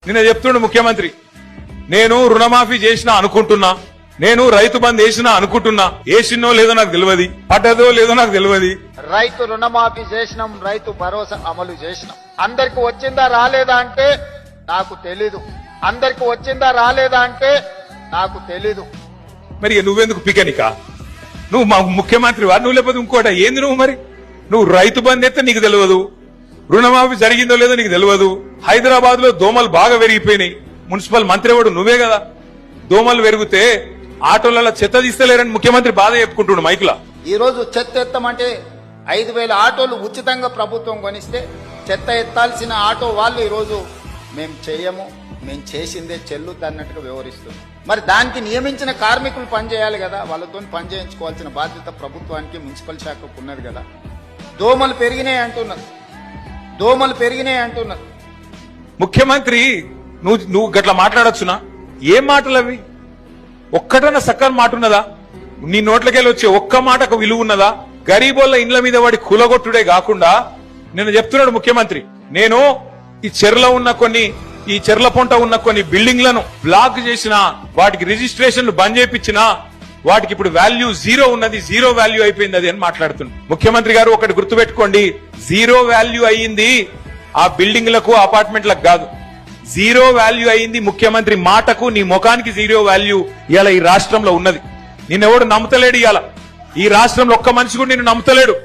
నిన్న చెప్తుండు ముఖ్యమంత్రి, నేను రుణమాఫీ చేసినా అనుకుంటున్నా, నేను రైతు బంద్ వేసినా అనుకుంటున్నా, వేసినో లేదో నాకు తెలియదు, పడ్డదో లేదో నాకు తెలియదు. రైతు రుణమాఫీ చేసినాం, రైతు భరోసా అమలు చేసినాం. అందరికి వచ్చిందా రాలేదా అంటే నాకు తెలీదు. అందరికి వచ్చిందా రాలేదా అంటే నాకు తెలీదు. మరి నువ్వెందుకు పికనికా? నువ్వు మా ముఖ్యమంత్రి వారు, నువ్వు లేకపోతే ఇంకోట ఏంది? నువ్వు మరి నువ్వు రైతు బంద్ ఎత్తే నీకు తెలియదు, రుణమాఫీ జరిగిందో లేదో నీకు తెలియదు. హైదరాబాద్ లో దోమలు బాగా పెరిగిపోయినాయి, మున్సిపల్ మంత్రి వాడు నువ్వే కదా. దోమలు పెరిగితే ఆటోలలో చెత్త తీస్తలేరని ముఖ్యమంత్రి బాధ చెప్పుకుంటున్నాడు మైకులా. ఈ రోజు చెత్త ఎత్తమంటే 5,000 ఆటోలు ఉచితంగా ప్రభుత్వం కొనిస్తే చెత్త ఎత్తాల్సిన ఆటో వాళ్ళు ఈ రోజు మేము చేయము, మేము చేసిందే చెల్లుద్ది అన్నట్టుగా వ్యవహరిస్తుంది. మరి దానికి నియమించిన కార్మికులు పనిచేయాలి కదా, వాళ్ళతో పని చేయించుకోవాల్సిన బాధ్యత ప్రభుత్వానికి, మున్సిపల్ శాఖకు ఉన్నది కదా. దోమలు పెరిగినాయి అంటున్నారు, దోమలు పెరిగినాయి అంటున్నారు. ముఖ్యమంత్రి నువ్వు గట్లా మాట్లాడొచ్చునా? ఏం మాటలు అవి? ఒక్కటన్నా సక్కని మాట ఉన్నదా? నీ నోట్లకెళ్ళి వచ్చే ఒక్క మాటకు విలువ ఉన్నదా? గరీబోళ్ళ ఇండ్ల మీద వాడి కూలగొట్టుడే కాకుండా నిన్న చెప్తున్నాడు ముఖ్యమంత్రి, నేను ఈ చెర్ల పొంట ఉన్న కొన్ని బిల్డింగ్లను బ్లాక్ చేసిన, వాటికి రిజిస్ట్రేషన్లు బంద్ చేయించిన, వాటికి ఇప్పుడు వాల్యూ జీరో ఉన్నది, జీరో వాల్యూ అయిపోయింది అది అని మాట్లాడుతుంది. ముఖ్యమంత్రి గారు ఒకటి గుర్తుపెట్టుకోండి, జీరో వాల్యూ అయ్యింది ఆ బిల్డింగ్లకు, అపార్ట్మెంట్లకు కాదు. జీరో వాల్యూ అయ్యింది ముఖ్యమంత్రి మాటకు, నీ ముఖానికి జీరో వాల్యూ ఇవాళ ఈ రాష్ట్రంలో ఉన్నది. నిన్నెవడు నమ్ముతలేడు. ఇవాళ ఈ రాష్ట్రంలో ఒక్క మనిషి కూడా నిన్ను నమ్ముతలేడు.